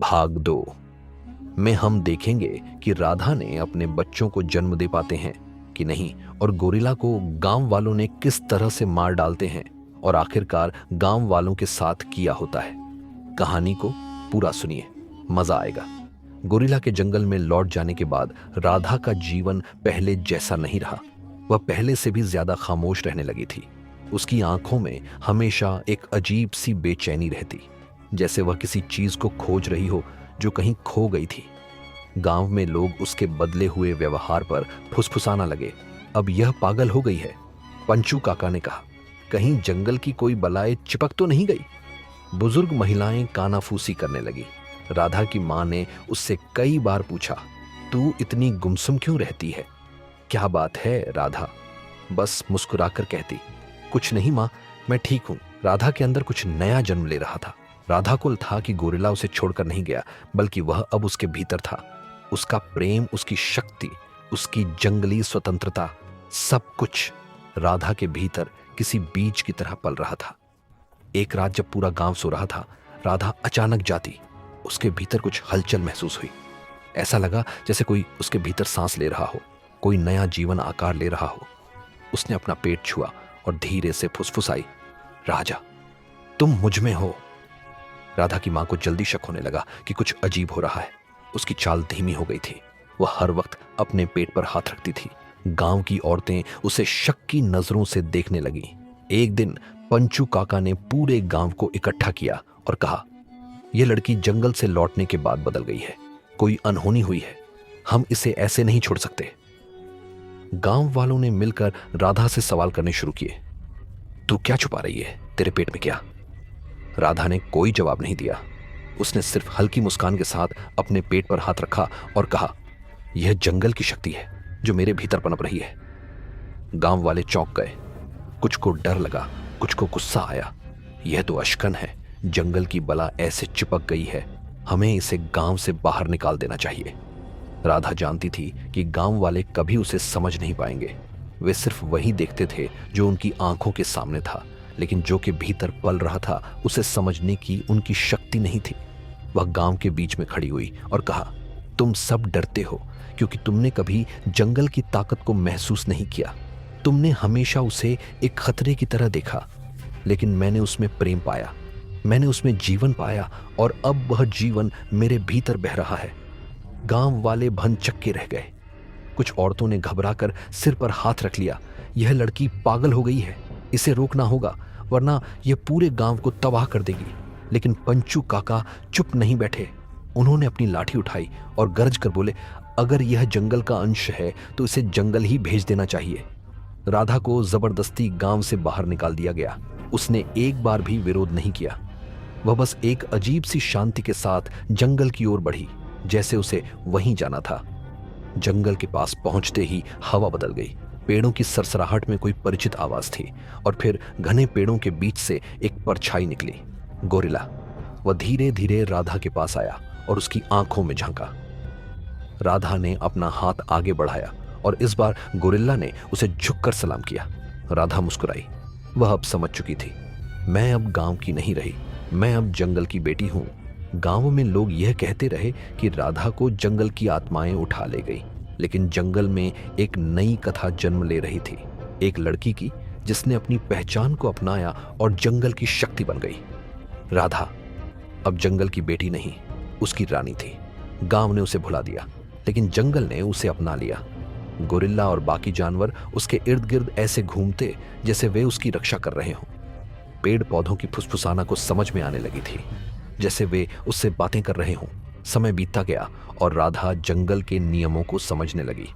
भाग 2 में हम देखेंगे कि राधा ने अपने बच्चों को जन्म दे पाते हैं कि नहीं, और गोरिल्ला को गांव वालों ने किस तरह से मार डालते हैं और आखिरकार गांव वालों के साथ किया होता है। कहानी को पूरा सुनिए, मजा आएगा। गोरिल्ला के जंगल में लौट जाने के बाद राधा का जीवन पहले जैसा नहीं रहा। वह पहले से भी ज्यादा खामोश रहने लगी थी। उसकी आंखों में हमेशा एक अजीब सी बेचैनी रहती, जैसे वह किसी चीज को खोज रही हो जो कहीं खो गई थी। गांव में लोग उसके बदले हुए व्यवहार पर फुसफुसाना लगे। अब यह पागल हो गई है, पंचू काका ने कहा। कहीं जंगल की कोई बलाए चिपक तो नहीं गई। बुजुर्ग महिलाएं कानाफूसी करने लगी। राधा की मां ने उससे कई बार पूछा, तू इतनी गुमसुम क्यों रहती है? क्या बात है राधा? बस मुस्कुराकर कहती, कुछ नहीं मां, मैं ठीक हूं। राधा के अंदर कुछ नया जन्म ले रहा था। राधा को था कि गोरिल्ला उसे छोड़कर नहीं गया, बल्कि वह अब उसके भीतर था। उसका प्रेम, उसकी शक्ति, उसकी जंगली स्वतंत्रता, सब कुछ राधा के भीतर किसी बीज की तरह पल रहा था। एक रात जब पूरा गांव सो रहा था, राधा अचानक जाती। उसके भीतर कुछ हलचल महसूस हुई। ऐसा लगा जैसे कोई उसके भीतर सांस ले रहा हो, कोई नया जीवन आकार ले रहा हो। उसने अपना पेट छुआ और धीरे से फुसफुसाई, राजा, तुम मुझ में हो। राधा की मां को जल्दी शक होने लगा कि कुछ अजीब हो रहा है। उसकी चाल धीमी हो गई थी। वह हर वक्त अपने पेट पर हाथ रखती थी। गांव की औरतें उसे शक की नजरों से देखने लगी। एक दिन पंचू काका ने पूरे गांव को इकट्ठा किया और कहा, यह लड़की जंगल से लौटने के बाद बदल गई है। कोई अनहोनी हुई है। हम इसे ऐसे नहीं छोड़ सकते। गांव वालों ने मिलकर राधा से सवाल करने शुरू किए। तू क्या छुपा रही है? तेरे पेट में क्या? राधा ने कोई जवाब नहीं दिया। उसने सिर्फ हल्की मुस्कान के साथ अपने पेट पर हाथ रखा और कहा, यह जंगल की शक्ति है जो मेरे भीतर पनप रही है। गांव वाले चौंक गए। कुछ को डर लगा, कुछ को गुस्सा आया। यह तो अशकन है। जंगल की बला ऐसे चिपक गई है, हमें इसे गांव से बाहर निकाल देना चाहिए। राधा जानती थी कि गांव वाले कभी उसे समझ नहीं पाएंगे। वे सिर्फ वही देखते थे जो उनकी आंखों के सामने था, लेकिन जो के भीतर पल रहा था उसे समझने की उनकी शक्ति नहीं थी। वह गांव के बीच में खड़ी हुई और कहा, तुम सब डरते हो क्योंकि तुमने कभी जंगल की ताकत को महसूस नहीं किया। तुमने हमेशा उसे एक खतरे की तरह देखा, लेकिन मैंने उसमें प्रेम पाया, मैंने उसमें जीवन पाया, और अब वह जीवन मेरे भीतर बह रहा है। गांव वाले भनचक्के रह गए। कुछ औरतों ने घबराकर सिर पर हाथ रख लिया। यह लड़की पागल हो गई है, इसे रोकना होगा, वरना यह पूरे गांव को तबाह कर देगी। लेकिन पंचू काका चुप नहीं बैठे। उन्होंने अपनी लाठी उठाई और गरज कर बोले, अगर यह जंगल का अंश है तो इसे जंगल ही भेज देना चाहिए। राधा को जबरदस्ती गांव से बाहर निकाल दिया गया। उसने एक बार भी विरोध नहीं किया। वह बस एक अजीब सी शांति के साथ जंगल की ओर बढ़ी, जैसे उसे वहीं जाना था। जंगल के पास पहुंचते ही हवा बदल गई। पेड़ों की सरसराहट में कोई परिचित आवाज थी, और फिर घने पेड़ों के बीच से एक परछाई निकली। गोरिल्ला। वह धीरे धीरे राधा के पास आया और उसकी आंखों में झांका। राधा ने अपना हाथ आगे बढ़ाया और इस बार गोरिल्ला ने उसे झुककर सलाम किया। राधा मुस्कुराई। वह अब समझ चुकी थी, मैं अब गांव की नहीं रही, मैं अब जंगल की बेटी हूं। गांव में लोग यह कहते रहे कि राधा को जंगल की आत्माएं उठा ले गई, लेकिन जंगल में एक नई कथा जन्म ले रही थी। एक लड़की की जिसने अपनी पहचान को अपनाया और जंगल की शक्ति बन गई। राधा अब जंगल की बेटी नहीं, उसकी रानी थी। गांव ने उसे भुला दिया, लेकिन जंगल ने उसे अपना लिया। गोरिल्ला और बाकी जानवर उसके इर्द गिर्द ऐसे घूमते जैसे वे उसकी रक्षा कर रहे हों। पेड़ पौधों की फुसफुसाना को समझ में आने लगी थी, जैसे वे उससे बातें कर रहे हों। समय बीतता गया और राधा जंगल के नियमों को समझने लगी।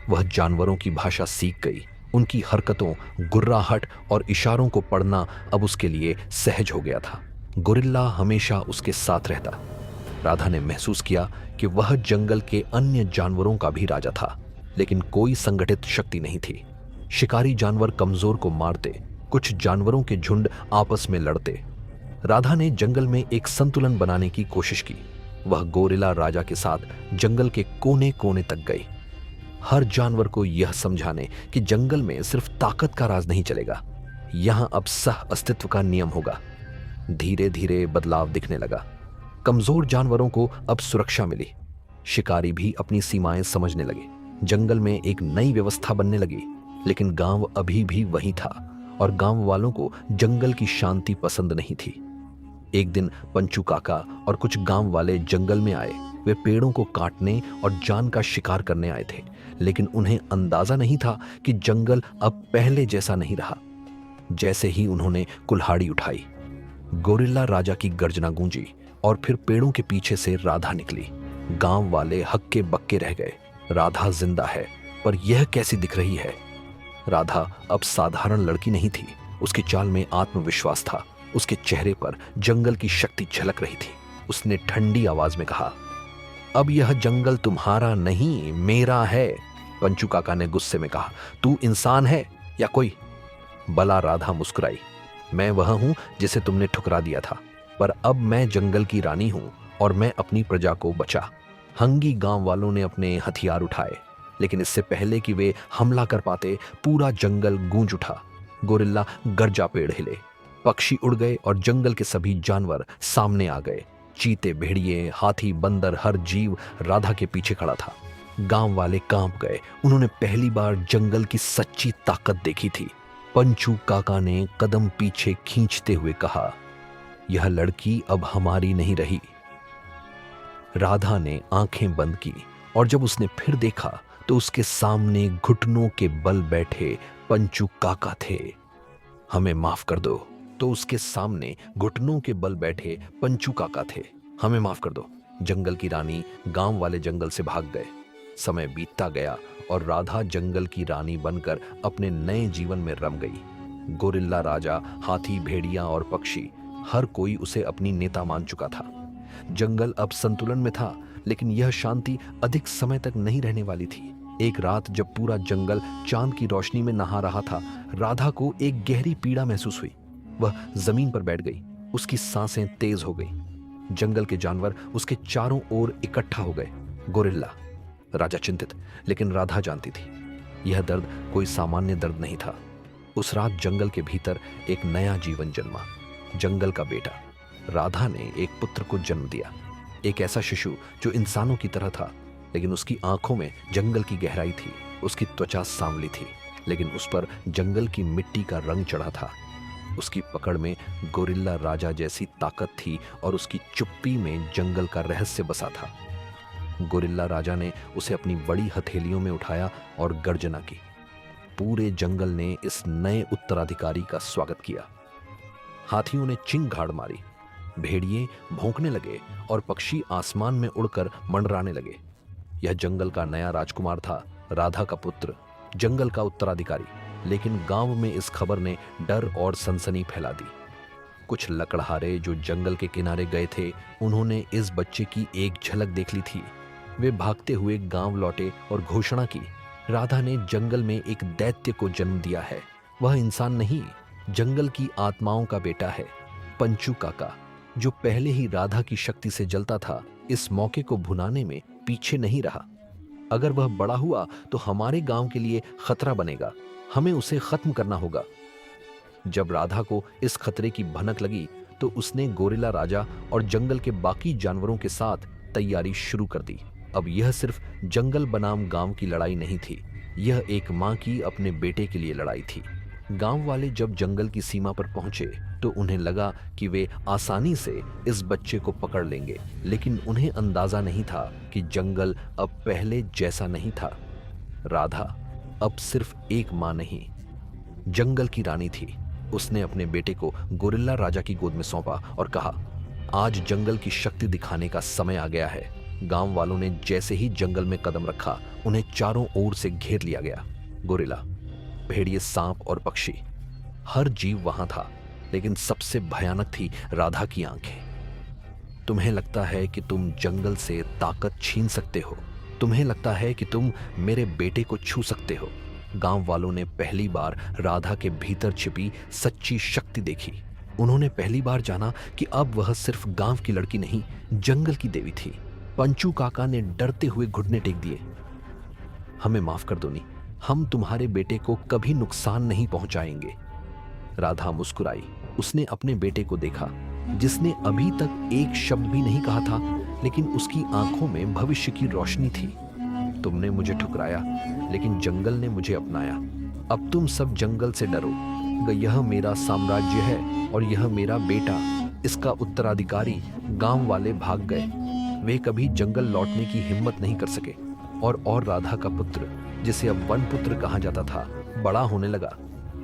वह जानवरों की भाषा सीख गई। उनकी हरकतों, गुर्राहट और इशारों को पढ़ना अब उसके लिए सहज हो गया था। गोरिल्ला हमेशा उसके साथ रहता। राधा ने महसूस किया कि वह जंगल के अन्य जानवरों का भी राजा था, लेकिन कोई संगठित शक्ति नहीं थी। शिकारी जानवर कमजोर को मारते, कुछ जानवरों के झुंड आपस में लड़ते। राधा ने जंगल में एक संतुलन बनाने की कोशिश की। वह गोरिल्ला राजा के साथ जंगल के कोने कोने तक गई, हर जानवर को यह समझाने कि जंगल में सिर्फ ताकत का राज नहीं चलेगा, यहां अब सह अस्तित्व का नियम होगा। धीरे धीरे बदलाव दिखने लगा। कमजोर जानवरों को अब सुरक्षा मिली। शिकारी भी अपनी सीमाएं समझने लगे। जंगल में एक नई व्यवस्था बनने लगी, लेकिन गांव अभी भी वही था और गांव वालों को जंगल की शांति पसंद नहीं थी। एक दिन पंचू काका और कुछ गांव वाले जंगल में आए। वे पेड़ों को काटने और जान का शिकार करने आए थे, लेकिन उन्हें अंदाजा नहीं था कि जंगल अब पहले जैसा नहीं रहा। जैसे ही उन्होंने कुल्हाड़ी उठाई, गोरिल्ला राजा की गर्जना गूंजी और फिर पेड़ों के पीछे से राधा निकली। गांव वाले हक्के बक्के रह गए। राधा जिंदा है, पर यह कैसी दिख रही है? राधा अब साधारण लड़की नहीं थी। उसकी चाल में आत्मविश्वास था। उसके चेहरे पर जंगल की शक्ति झलक रही थी। उसने ठंडी आवाज में कहा, अब यह जंगल तुम्हारा नहीं, मेरा है। पंचू काका ने गुस्से में कहा, तू इंसान है या कोई? भला राधा मुस्कुराई, मैं वह हूं जिसे तुमने ठुकरा दिया था, पर अब मैं जंगल की रानी हूं और मैं अपनी प्रजा को बचा। हंगी गांव वालों ने अपने हथियार उठाए, लेकिन इससे पहले कि वे हमला कर पाते, पूरा जंगल गूंज उठा। गोरिल्ला गरजा, पेड़ हिले, पक्षी उड़ गए और जंगल के सभी जानवर सामने आ गए। चीते, भेड़िए, हाथी, बंदर, हर जीव राधा के पीछे खड़ा था। गांव वाले कांप गए। उन्होंने पहली बार जंगल की सच्ची ताकत देखी थी। पंचू काका ने कदम पीछे खींचते हुए कहा, यह लड़की अब हमारी नहीं रही। राधा ने आंखें बंद की और जब उसने फिर देखा तो उसके सामने घुटनों के बल बैठे पंचू काका थे। हमें माफ कर दो। तो उसके सामने घुटनों के बल बैठे पंचू काका थे। हमें माफ कर दो। जंगल की रानी, गांव वाले जंगल से भाग गए। समय बीतता गया और राधा जंगल की रानी बनकर अपने नए जीवन में रम गई। गोरिल्ला राजा, हाथी, भेड़िया और पक्षी, हर कोई उसे अपनी नेता मान चुका था। जंगल अब संतुलन में था, लेकिन यह शांति अधिक समय तक नहीं रहने वाली थी। एक रात जब पूरा जंगल चांद की रोशनी में नहा रहा था, राधा को एक गहरी पीड़ा महसूस हुई। वह जमीन पर बैठ गई। उसकी सांसें तेज हो गई। जंगल के जानवर उसके चारों ओर इकट्ठा हो गए। गोरिल्ला राजा चिंतित, लेकिन राधा जानती थी यह दर्द कोई सामान्य दर्द नहीं था। उस रात जंगल के भीतर एक नया जीवन जन्मा। जंगल का बेटा। राधा ने एक पुत्र को जन्म दिया, एक ऐसा शिशु जो इंसानों की तरह था, लेकिन उसकी आंखों में जंगल की गहराई थी। उसकी त्वचा सांवली थी, लेकिन उस पर जंगल की मिट्टी का रंग चढ़ा था। उसकी पकड़ में गोरिल्ला राजा जैसी ताकत थी और उसकी चुप्पी में जंगल का रहस्य बसा था। गोरिल्ला राजा ने उसे अपनी बड़ी हथेलियों में उठाया और गर्जना की। पूरे जंगल ने इस नए उत्तराधिकारी का स्वागत किया। हाथियों ने चिंगाड़ मारी, भेड़िए भौंकने लगे और पक्षी आसमान में उड़कर मंडराने लगे। यह जंगल का नया राजकुमार था, राधा का पुत्र, जंगल का उत्तराधिकारी। लेकिन गांव में इस खबर ने डर और सनसनी फैला दी। कुछ लकड़हारे जो जंगल के किनारे गए थे, उन्होंने इस बच्चे की एक झलक देख ली थी। वे भागते हुए गांव लौटे और घोषणा की, राधा ने जंगल में एक दैत्य को जन्म दिया है। वह इंसान नहीं, जंगल की आत्माओं का बेटा है। पंचू काका, जो पहले ही राधा की शक्ति से जलता था, इस मौके को भुनाने में पीछे नहीं रहा। अगर वह बड़ा हुआ तो हमारे गांव के लिए खतरा बनेगा। हमें उसे खत्म करना होगा। जब राधा को इस खतरे की भनक लगी तो उसने गोरिल्ला राजा और जंगल के बाकी जानवरों के साथ तैयारी शुरू कर दी। अब यह सिर्फ जंगल बनाम गांव की लड़ाई नहीं थी, यह एक मां की अपने बेटे के लिए लड़ाई थी। गांव वाले जब जंगल की सीमा पर पहुंचे तो उन्हें लगा कि वे आसानी से इस बच्चे को पकड़ लेंगे, लेकिन उन्हें अंदाजा नहीं था कि जंगल अब पहले जैसा नहीं था। राधा अब सिर्फ एक मां नहीं, जंगल की रानी थी। उसने अपने बेटे को गोरिल्ला राजा की गोद में सौंपा और कहा, आज जंगल की शक्ति दिखाने का समय आ गया है। गांव वालों ने जैसे ही जंगल में कदम रखा, उन्हें चारों ओर से घेर लिया गया। गोरिल्ला, भेड़िए, सांप और पक्षी, हर जीव वहां था, लेकिन सबसे भयानक थी राधा की आंखें। तुम्हें लगता है कि तुम जंगल से ताकत छीन सकते हो? तुम्हें लगता है कि तुम मेरे बेटे को छू सकते हो? गांव वालों ने पहली बार राधा के भीतर छिपी सच्ची शक्ति देखी। उन्होंने पहली बार जाना कि अब वह सिर्फ गांव की लड़की नहीं, जंगल की देवी थी। पंचू काका ने डरते हुए घुटने टेक दिए। हमें माफ कर दो नी, हम तुम्हारे बेटे को कभी नुकसान नहीं पहुंचाएंगे। राधा मुस्कुराई। उसने अपने बेटे को देखा। जिसने अभी तक एक शब्द भी नहीं कहा था, लेकिन उसकी आंखों में भविष्य की रोशनी थी। तुमने मुझे ठुकराया, लेकिन जंगल ने मुझे अपनाया। अब तुम सब जंगल से डरो। यह मेरा साम्राज्य है और यह मेरा बेटा, इसका उत्तराधिकारी। गांव वाले भाग गए। वे कभी जंगल लौटने की हिम्मत नहीं कर सके। और राधा का पुत्र, जिसे अब वन पुत्र कहा जाता था, बड़ा होने लगा।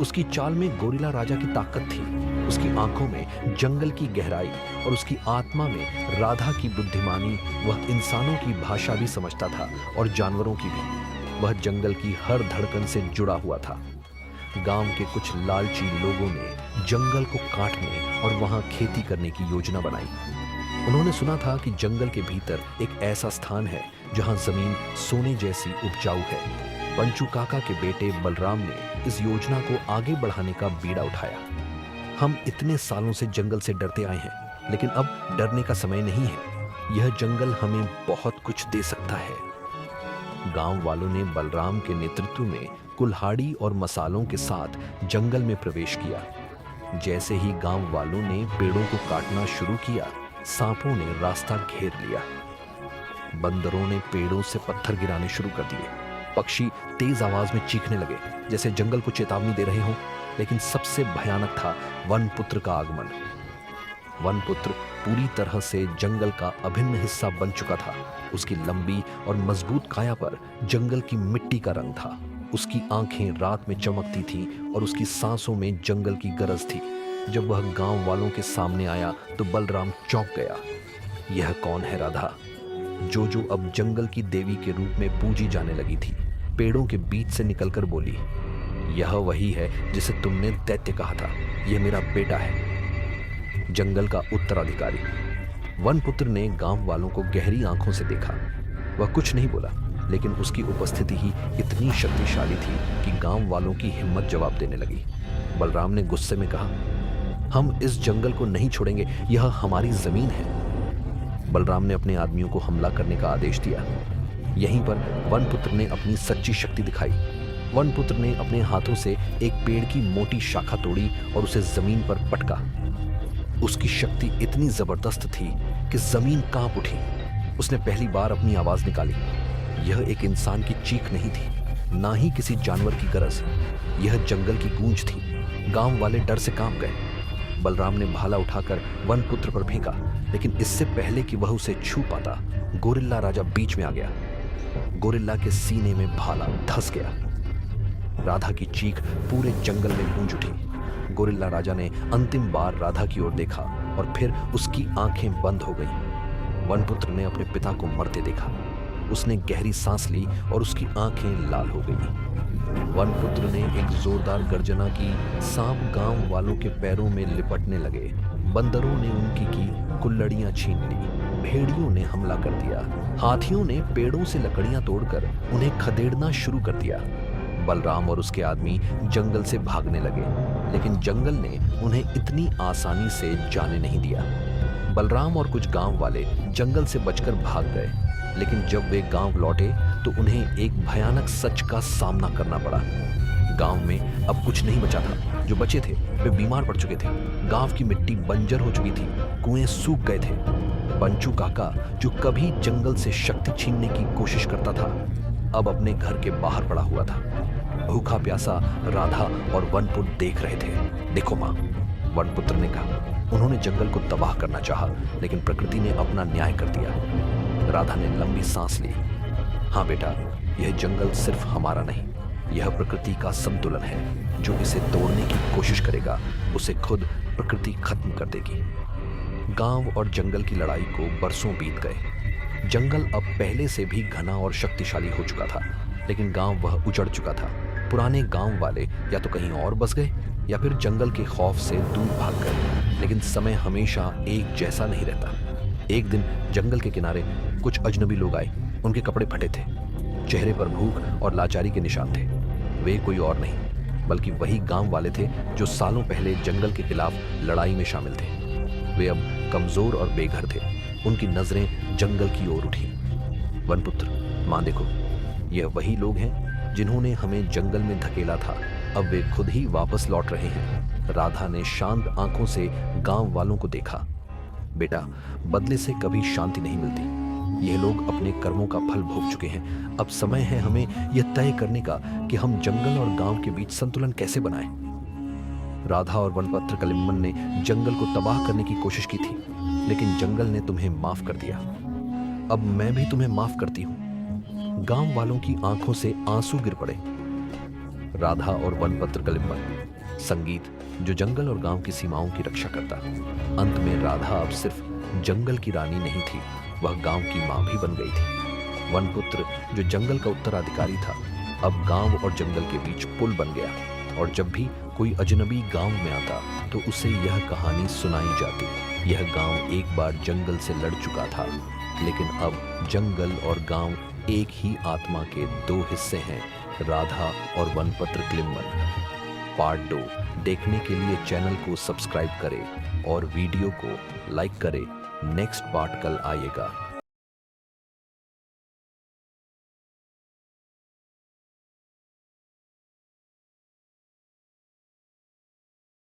उसकी चाल में गोरिल्ला राजा की ताकत थी, उसकी आंखों में जंगल की गहराई और उसकी आत्मा में राधा की बुद्धिमानी। वह इंसानों की भाषा भी समझता था और जानवरों की भी। वह जंगल की हर धड़कन से जुड़ा हुआ था। गांव के कुछ लालची लोगों ने जंगल को काटने और वहां खेती करने की योजना बनाई। उन्होंने सुना था कि जंगल के भीतर एक ऐसा स्थान है जहां जमीन सोने जैसी उपजाऊ है। पंचू काका के बेटे बलराम ने इस योजना को आगे बढ़ाने का बीड़ा उठाया। हम इतने सालों से जंगल से डरते आए हैं, लेकिन अब डरने का समय नहीं है। यह जंगल हमें बहुत कुछ दे सकता है। गांव वालों ने बलराम के नेतृत्व में कुल्हाड़ी और मसालों के साथ जंगल में प्रवेश किया। जैसे ही गांव वालों ने पेड़ों को काटना शुरू किया, सांपों ने रास्ता घेर लिया। बंदरों ने पेड़ों से पत्थर गिराने शुरू कर दिए। पक्षी तेज आवाज में चीखने लगे, जैसे जंगल को चेतावनी दे रहे हों। लेकिन सबसे भयानक था वन पुत्र का आगमन। वन पुत्र पूरी तरह से जंगल का अभिन्न हिस्सा बन चुका था। उसकी लंबी और मजबूत काया पर जंगल की मिट्टी का रंग था। उसकी आंखें रात में चमकती थी और उसकी सांसों में जंगल की गरज थी। जब वह गांव वालों के सामने आया तो बलराम चौंक गया। यह कौन है राधा, जो अब जंगल की देवी के रूप में पूजी जाने लगी थी? पेड़ों के बीच से निकलकर बोली, यह वही है जिसे तुमने दैत्य कहा था। यह मेरा बेटा है, जंगल का उत्तराधिकारी। वन पुत्र ने गांव वालों को गहरी आंखों से देखा। वह कुछ नहीं बोला, लेकिन उसकी उपस्थिति ही इतनी शक्तिशाली थी कि गांव वालों की हिम्मत जवाब देने लगी। बलराम ने गुस्से में कहा, हम इस जंगल को नहीं छोड़ेंगे, यह हमारी जमीन है। बलराम ने अपने आदमियों को हमला करने का आदेश दिया। यहीं पर वनपुत्र ने अपनी सच्ची शक्ति दिखाई। वनपुत्र ने अपने हाथों से एक पेड़ की मोटी शाखा तोड़ी और उसे जमीन पर पटका। उसकी शक्ति इतनी जबरदस्त थी कि जमीन कांप उठी। उसने पहली बार अपनी आवाज निकाली। यह एक इंसान की चीख नहीं थी, ना ही किसी जानवर की गरज। यह जंगल की गूंज थी। गांव वाले डर से कांप गए। बलराम ने भाला उठाकर वनपुत्र पर फेंका, लेकिन इससे पहले कि वह उसे छू पाता, गोरिल्ला राजा बीच में आ गया। गोरिल्ला के सीने में भाला धंस गया। राधा की चीख पूरे जंगल में गूंज उठी। गोरिल्ला राजा ने अंतिम बार राधा की ओर देखा और फिर उसकी आंखें बंद हो गईं। वनपुत्र ने अपने पिता को मरते देखा। उसने गहरी सांस ली और उसकी आंखें लाल हो गईं। वनपुत्र ने एक जोरदार गर्जना की। सांप गांव वालों के पैरों में लिपटने लगे। बंदरों ने उनकी की कुल्लड़ियां छीन ली। भेड़ियों ने हमला कर दिया। हाथियों ने पेड़ों से लकड़ियां तोड़कर उन्हें खदेड़ना शुरू कर दिया। बलराम और उसके आदमी जंगल से भागने लगे, लेकिन जंगल ने उन्हें इतनी आसानी से जाने नहीं दिया। बलराम और कुछ गांव वाले जंगल से बचकर भाग गए, लेकिन जब वे गांव लौटे तो उन्हें एक भयानक सच का सामना करना पड़ा। गांव में अब कुछ नहीं बचा था। जो बचे थे वे बीमार पड़ चुके थे। गांव की मिट्टी बंजर हो चुकी थी। कुएं सूख गए थे। पंचू काका, जो कभी जंगल से शक्ति छीनने की कोशिश करता था, अब अपने घर के बाहर पड़ा हुआ था। भूखा प्यासा राधा और वनपुत्र देख रहे थे। देखो माँ, वनपुत्र ने कहा। उन्होंने जंगल को तबाह करना चाहा, लेकिन प्रकृति ने अपना न्याय कर दिया। राधा ने लंबी सांस ली। हाँ बेटा, यह जंगल सिर्फ हमारा नहीं, यह प्रकृति का संतुलन है। जो इसे तोड़ने की कोशिश करेगा, उसे खुद प्रकृति खत्म कर देगी। गांव और जंगल की लड़ाई को बरसों बीत गए। जंगल अब पहले से भी घना और शक्तिशाली हो चुका था, लेकिन गांव वह उजड़ चुका था। पुराने गांव वाले या तो कहीं और बस गए या फिर जंगल के खौफ से दूर भाग गए। लेकिन समय हमेशा एक जैसा नहीं रहता। एक दिन जंगल के किनारे कुछ अजनबी लोग आए। उनके कपड़े फटे थे, चेहरे पर भूख और लाचारी के निशान थे। वे कोई और नहीं बल्कि वही गांव वाले थे जो सालों पहले जंगल के खिलाफ लड़ाई में शामिल थे। वे अब कमजोर और बेघर थे। उनकी नजरें जंगल की ओर उठी। वनपुत्र, मां देखो, यह वही लोग हैं जिन्होंने हमें जंगल में धकेला था। अब वे खुद ही वापस लौट रहे हैं। राधा ने शांत आंखों से गांव वालों को देखा। बेटा, बदले से कभी शांति नहीं मिलती। यह लोग अपने कर्मों का फल भोग चुके हैं। अब समय है हमें यह तय करने का कि हम जंगल और गांव के बीच संतुलन कैसे बनाएं। राधा और वनपत्र कलिम्बन ने जंगल को तबाह करने की कोशिश की थी, लेकिन जंगल ने तुम्हें माफ कर दिया। अब मैं भी तुम्हें माफ करती हूं। गांव वालों की आंखों से आंसू गिर पड़े। राधा और वनपत्र कलिम्बन, संगीत जो जंगल और गांव की सीमाओं की रक्षा करता। अंत में राधा अब सिर्फ जंगल की रानी नहीं थी, वह गांव की मां भी बन गई थी। वनपुत्र जो जंगल का उत्तराधिकारी था, अब गांव और जंगल के बीच पुल बन गया। और जब भी कोई अजनबी गांव में आता तो उसे यह कहानी सुनाई जाती। यह गांव एक बार जंगल से लड़ चुका था, लेकिन अब जंगल और गांव एक ही आत्मा के दो हिस्से हैं, राधा और वनपत्र कलिम्बन। पार्ट 2 देखने के लिए चैनल को सब्सक्राइब करें और वीडियो को लाइक करें। नेक्स्ट पार्ट कल आएगा।